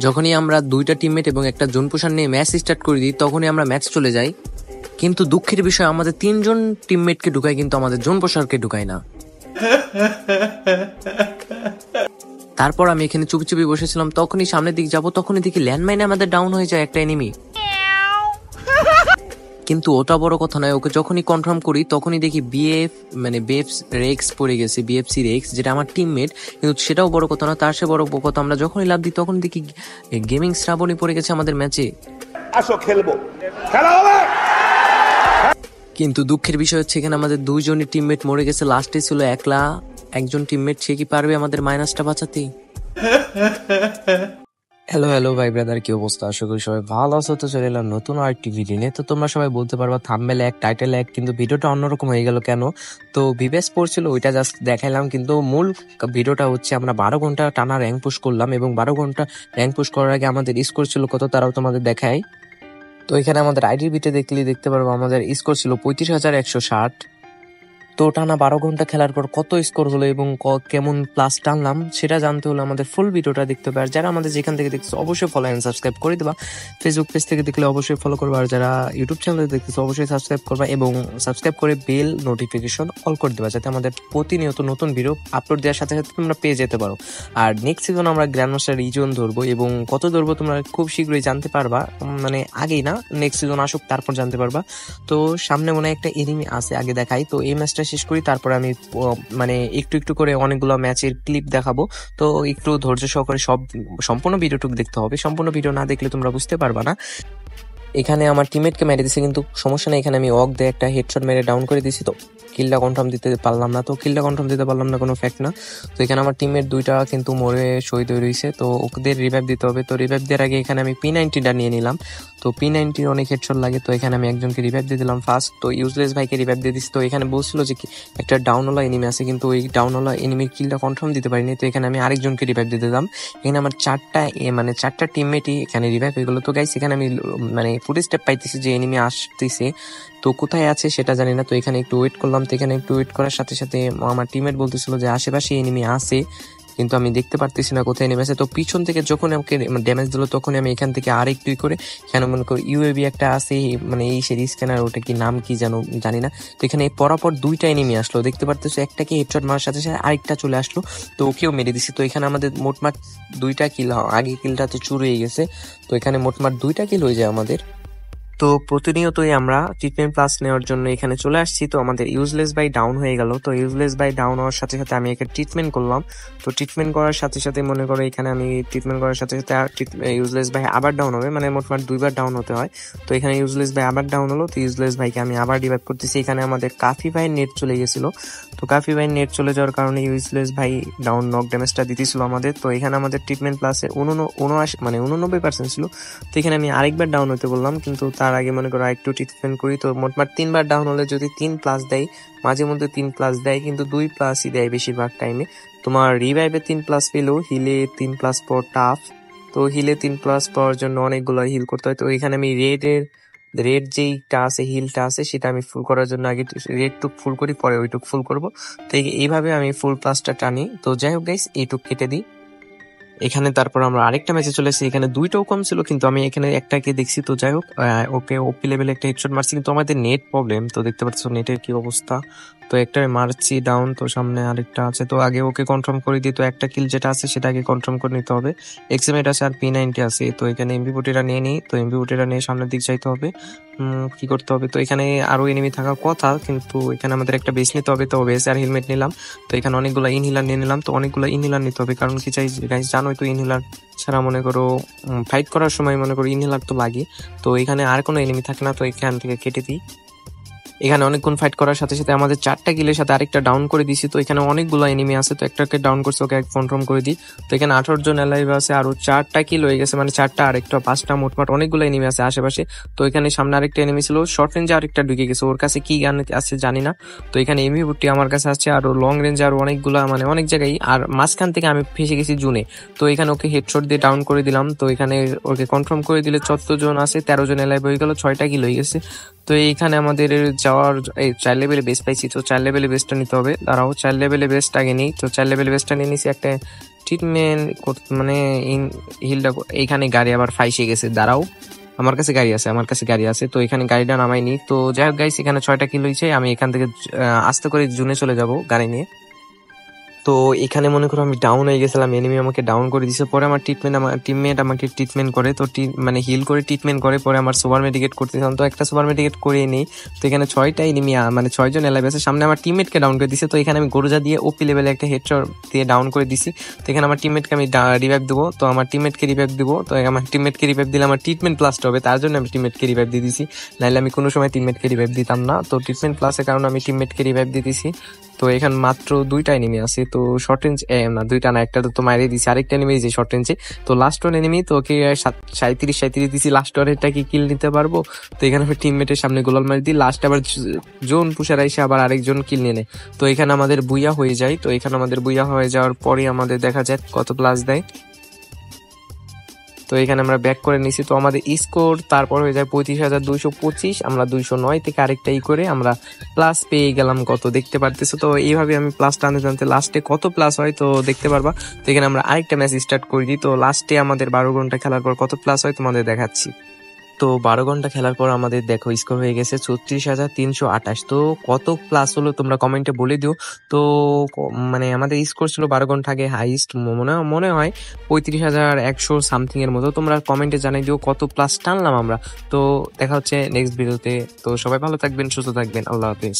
যখনই আমরা দুইটা টিমমেট এবং একটা জোন পোষণ নিয়ে ম্যাচ স্টার্ট করে দিই তখনই আমরা ম্যাচ চলে যাই, কিন্তু দুঃখের বিষয় আমাদের 3 জন টিমমেটকে ঢুকায় কিন্তু আমাদের জোন পোষণকে ঢুকায় না। তারপর আমি এখানে চুপি চুপি বসেছিলাম, তখনই সামনের দিকে যাব, তখনই দেখি ল্যান্ডমাইনে আমাদের ডাউন হয়ে যায় একটা এনিমি। কিন্তু ওটা বড় কথা নয়, ওকে যখনই কনফার্ম করি তখনই দেখি বেফস রেক্স পড়ে গেছে, বিএফসি রেক্স, যেটা আমার টিমমেট। কিন্তু সেটাও বড় কথা না, তার সে বড় কথা আমরা যখনই লাভ দিই তখন দেখি গেমিং শ্রাবণী পড়ে গেছে আমাদের ম্যাচে। আসো খেলবো, খেলা হবে। কিন্তু দুঃখের বিষয় হচ্ছে এখানে আমাদের 2 জনই টিমমেট মরে গেছে, লাস্টে ছিল একলা একজন টিমমেট। সে কি পারবে আমাদের মাইনাসটা বাঁচাতে? হ্যালো ভাই ব্রাদার, কি অবস্থা? আশা করি সবাই ভালো আছো। তো চলে এলাম নতুন আরেকটি ভিডিও নিয়ে। তো তোমরা সবাই বলতে পারবা থাম্বনেল এক, টাইটেল এক, কিন্তু ভিডিওটা অন্যরকম হয়ে গেল কেন? তো ভিভেস পড়ছিল, ওইটা জাস্ট দেখাইলাম, কিন্তু মূল ভিডিওটা হচ্ছে আমরা 12 ঘন্টা টানা র্যাঙ্ক পুশ করলাম, এবং 12 ঘন্টা র্যাঙ্ক পুশ করার আগে আমাদের স্কোর ছিল কত তারাও তোমাদের দেখায়। তো এখানে আমাদের আইডির বিটে দেখতে পারবো আমাদের স্কোর ছিল 35,160। তো টানা 12 ঘন্টা খেলার পর কত স্কোর হলো এবং কেমন প্লাস টানলাম সেটা জানতে হলে আমাদের ফুল ভিডিওটা দেখতে হবে। আর যারা আমাদের যেখান থেকে দেখছো অবশ্যই ফলো এন্ড সাবস্ক্রাইব করে দেবা। ফেসবুক পেজ থেকে দেখলে অবশ্যই ফলো করবা, আর যারা ইউটিউব চ্যানেলে দেখতেছো অবশ্যই সাবস্ক্রাইব করবা এবং সাবস্ক্রাইব করে বেল নোটিফিকেশন অল করে দেবা, যাতে আমাদের প্রতিনিয়ত নতুন ভিডিও আপলোড দেওয়ার সাথে সাথে তোমরা পেয়ে যেতে পারো। আর নেক্সট সিজন আমরা গ্র্যান্ডমাস্টার রিজন ধরবো, এবং কত ধরবো তোমরা খুব শীঘ্রই জানতে পারবা, মানে আগেই না, নেক্সট সিজন আসুক তারপর জানতে পারবা। তো সামনে মনে হয় একটা এনিমি আছে, আগে দেখাই। তো এই ম্যাচটা শেষ করি, তারপর আমি মানে একটু করে অনেকগুলো ম্যাচের ক্লিপ দেখাবো। তো একটু ধৈর্য সহকারে সম্পূর্ণ ভিডিওটুকু দেখতে হবে, সম্পূর্ণ ভিডিও না দেখলে তোমরা বুঝতে পারবা না। এখানে আমার টিমমেটকে মেরে দিছে, কিন্তু সমস্যা নেই, এখানে আমি অক দিয়ে একটা হেডশট মেরে ডাউন করে দিছি। তো কিলটা কনফার্ম দিতে পারলাম না, কোনো ফ্যাক্ট না। তো এখানে আমার টিমমেট 2টা কিন্তু মরে শহীদ হয়ে রয়েছে, তো ওদের রিভাইভ দিতে হবে। তো রিভাইভ দেওয়ার আগে এখানে আমি P90টা নিয়ে নিলাম। তো P90 অনেক হেডশট লাগে, তো এখানে আমি একজনকে রিভাইভ দিয়ে দিলাম ফার্স্ট। তো ইউজলেস ভাইকে রিভাইভ দিয়ে দিচ্ছি। তো এখানে বলছিল যে একটা ডাউনওয়ালা এনিমি আছে, কিন্তু ওই ডাউনওয়ালা এনিমির কিলটা কনফার্ম দিতে পারিনি। তো এখানে আমি আরেকজনকে রিভাইভ দিয়ে দিলাম। এখানে আমার 4টা টিমমেটই এখানে রিভাইভ হয়ে গেলো। তো গাইস এখানে আমি মানে ফুল স্টেপ পাইতেছি যে এনিমি আসতেছে, তো কোথায় আছে সেটা জানি না। তো এখানে একটু ওয়েট করলাম। তো এখানে একটু ওয়েট করার সাথে সাথে আমার টিমমেট বলতেছিল যে আশেপাশে এনিমি আছে, কিন্তু আমি দেখতে পারতেছি না কোথায় এনিমি আছে। তো পিছন থেকে যখন আমাকে ড্যামেজ দিল তখন আমি এখান থেকে আরেকটু করে, এখানে মনে করি ইউএবি একটা আছে, মানে এই সেই স্ক্যানার, ওটা কি নাম কি জানি না। তো এখানে পরাপর 2টা এনিমি আসলো, দেখতে পারতেছো, একটাকে হেডশট মারার সাথে সাথে আরেকটা চলে আসলো, তো ওকেও মেরে দিছি। তো এখানে আমাদের মোটমাট 2টা কিল, আগে কিলটা তো চুরি হয়ে গেছে। তো এখানে মোটমাট 2টা কিল হয়ে যায় আমাদের। তো প্রতিনিয়তই আমরা ট্রিটমেন্ট প্লাস নেওয়ার জন্য এখানে চলে আসছি। তো আমাদের ইউজলেস বাই ডাউন হয়ে গেল। তো ইউজলেস বাই ডাউন হওয়ার সাথে সাথে আমি এখানে ট্রিটমেন্ট করলাম। তো ট্রিটমেন্ট করার সাথে সাথে মনে করো এখানে আমি ট্রিটমেন্ট করার সাথে সাথে ইউজলেস ভাই আবার ডাউন হবে, মানে মোটমাট 2বার ডাউন হতে হয়। তো এখানে ইউজলেস ভাই আবার ডাউন হলো। তো ইউজলেস ভাইকে আমি আবার রিভাইভ করতেছি। এখানে আমাদের কাফি ভাইয়ের নেট চলে গেছিল। তো কাফি ভাইয়ের নেট চলে যাওয়ার কারণে ইউজলেস ভাই ডাউন নক ড্যামেজটা দিতেছিল আমাদের। তো এখানে আমাদের ট্রিটমেন্ট প্লাসে 89% ছিল। তো এখানে আমি আরেকবার ডাউন হতে বললাম, কিন্তু তার আগে মনে করো একটু ট্রিটমেন্ট করি। তো মোটমাট 3বার ডাউন হলে যদি 3+ দেয়, মাঝে মধ্যে 3+ দেয়, কিন্তু 2+ দেয় বেশিরভাগ টাইমে। তোমার রিভাইভে 3+ পেলেও হিলে 3+ পাওয়া টাফ। তো হিলে 3+ পাওয়ার জন্য অনেকগুলো হিল করতে হয়। তো এখানে আমি রেড যেইটা আছে, হিলটা আছে, সেটা আমি ফুল করার জন্য আগে রেডটুক ফুল করি, পরে ওইটুক ফুল করবো। তো এইভাবে আমি ফুল প্লাসটা টানি। তো যাই হোক গাইস, এইটুক কেটে দিই। এখানে তারপর আমরা আরেকটা ম্যাচে চলে এসেছি। এখানে 2টাও কম ছিল, কিন্তু আমি এখানে একটাকে দেখছি। তো যাই হোক, ওকে ওপি লেভেলে একটা হেডশট মারছি, কিন্তু আমাদের নেট প্রবলেম। তো দেখতে পাচ্ছ নেটের কি অবস্থা। তো একটা মারছি ডাউন, তো সামনে আরেকটা আছে। তো আগে ওকে কনফার্ম করে দিই। তো একটা কিল যেটা আছে সেটা আগে কনফার্ম করে নিতে হবে। এক্সএমএট আছে আর P90 আছে। তো এখানে এমপি40টা নিয়ে নিই। তো এমপি40টা নিয়ে সামনের দিক যাইতে হবে। কি করতে হবে, তো এখানে আরো এনিমি থাকার কথা, কিন্তু এখানে আমাদের একটা বেস নিতে হবে। তো বেস আর হেলমেট নিলাম। তো এখানে অনেকগুলো ইনহিলার নিয়ে নিলাম। তো অনেকগুলো ইনহিলার নিতে হবে, কারণ কি চাই গাইস, জানোই তো ইনহিলার ছাড়া মনে করো ফাইট করার সময় মনে করো ইনহেলার তো লাগে। তো এখানে আর কোনো এনিমি থাকে না, তো এখান থেকে কেটে দিই। এখানে অনেকক্ষণ ফাইট করার সাথে সাথে আমাদের 4টা কিলের সাথে আরেকটা ডাউন করে দিছি। তো এখানে অনেকগুলো এনিমি আছে, তো একটাকে ডাউন করছে, ওকে কনফার্ম করে দিই। তো এখানে 18 জন অ্যালাইভ আছে, আরো 4টা কিল হয়ে গেছে, মানে 4টা আরেকটা 5টা, মোটমাট অনেকগুলো এনিমি আছে আশেপাশে। তো এখানে সামনে আরেকটা এনিমি ছিল, শর্ট রেঞ্জে আরেকটা ঢুকে গেছে, ওর কাছে কি গান আছে জানি না। তো এখানে এমপি40 আমার কাছে আছে, আর লং রেঞ্জে আরো অনেকগুলা, মানে অনেক জায়গায়। আর মাঝখান থেকে আমি ফেসে গেছি জুনে। তো এখানে ওকে হেডশট দিয়ে ডাউন করে দিলাম। তো এখানে ওকে কনফার্ম করে দিলে 14 জন আছে, 13 জন অ্যালাইভ হয়ে গেল, 6টা কিল হয়ে গেছে। তো এইখানে আমাদের যাওয়ার 4 লেভেলে বেস পাইছি। তো 4 লেভেলে বেসটা নিতে হবে, দাঁড়াও 4 লেভেলে বেসটা আগে নিই। তো 4 লেভেলে বেসটা নিয়ে নিছি, একটা ট্রিটমেন্ট করতে মানে হিলটা এইখানে গাড়ি আবার ফাইসে গেছে, দাঁড়াও আমার কাছে গাড়ি আছে তো এখানে গাড়িটা নামাইনি। তো যাই হোক গাইস, এখানে 6টা কিল হয়েছে, আমি এখান থেকে আস্তে করে জুনে চলে যাব গাড়ি নিয়ে। তো এখানে মনে করো আমি ডাউন হয়ে গেছিলাম, এনিমি আমাকে ডাউন করে দিছে, পরে আমার টিমমেট আমাকে ট্রিটমেন্ট করে, তো মানে হিল করে ট্রিটমেন্ট করে, পরে আমার সুপার মেডিকেট করতেছিলাম, তো একটা সুপার মেডিকেট করে নিই। তো এখানে 6টা এনিমি মানে 6 জন এলাইভ আছে, সামনে আমার টিমমেটকে ডাউন করে দিছে, তো এখানে আমি গরুজা দিয়ে ওপি লেভেলে একটা হেডশট দিয়ে ডাউন করে দিছি। তো এখানে আমার টিমমেটকে আমি রিভাইভ দেবো, তো আমার টিমমেটকে রিভাইভ দেবো, তো আমার টিমমেটকে রিভাইভ দিলে আমার ট্রিটমেন্ট প্লাসটা হবে, তার জন্য আমি টিমমেটকে রিভাইভ দিয়ে দিছি, নাহলে আমি কোনো সময় টিমমেটকে রিভাইভ দিতাম না। তো ট্রিটমেন্ট প্লাসের কারণে আমি টিমমেটকে রিভাইভ দিয়ে দিছি। তো এখানে মাত্র 2টা এনিমি আছে, তো শর্ট রেঞ্জ না 2টা না, একটা তো মারিয়ে দিছি, আরেকটা এনিমি যে শর্ট রেঞ্জে। তো লাস্ট ওয়ান এনিমি, তো ওকে 37 দিছি, লাস্ট ওয়ানেরটা কি কিল নিতে পারবো? তো এখানে আমি টিমমেটের সামনে গোলাল মারি দিই, লাস্ট আবার জোন পুষার এসে আবার আরেকজন কিল নিয়ে নেয়। তো এখানে আমাদের বুইয়া হয়ে যায়, তো এখানে আমাদের বুইয়া হয়ে যাওয়ার পরে আমাদের দেখা যায় কত প্লাস দেয়। তো এখানে আমরা ব্যাক করে নিছি, তো আমাদের স্কোর তারপর হয়ে যায় 35,225, আমরা 209 থেকে আরেকটা করে আমরা প্লাস পেয়ে গেলাম কত দেখতে পারতেছো। তো এইভাবে আমি প্লাস টানতে লাস্টে কত প্লাস হয় তো দেখতে পারবা। তো এখানে আমরা আরেকটা ম্যাচ স্টার্ট করে দিই, তো লাস্টে আমাদের 12 ঘন্টা খেলার পর কত প্লাস হয় তোমাদের দেখাচ্ছি। তো 12 ঘন্টা খেলার পর আমাদের দেখো স্কোর হয়ে গেছে 36,328। তো কত প্লাস হলো তোমরা কমেন্টে বলে দিও। তো মানে আমাদের স্কোর ছিল 12 ঘন্টা আগে হাইস্ট মনে হয় 35,100 সামথিং এর মতো। তোমরা কমেন্টে জানাই দিও কত প্লাস টানলাম আমরা। তো দেখা হচ্ছে নেক্সট ভিডিওতে। তো সবাই ভালো থাকবেন, সুস্থ থাকবেন, আল্লাহ হাফেজ।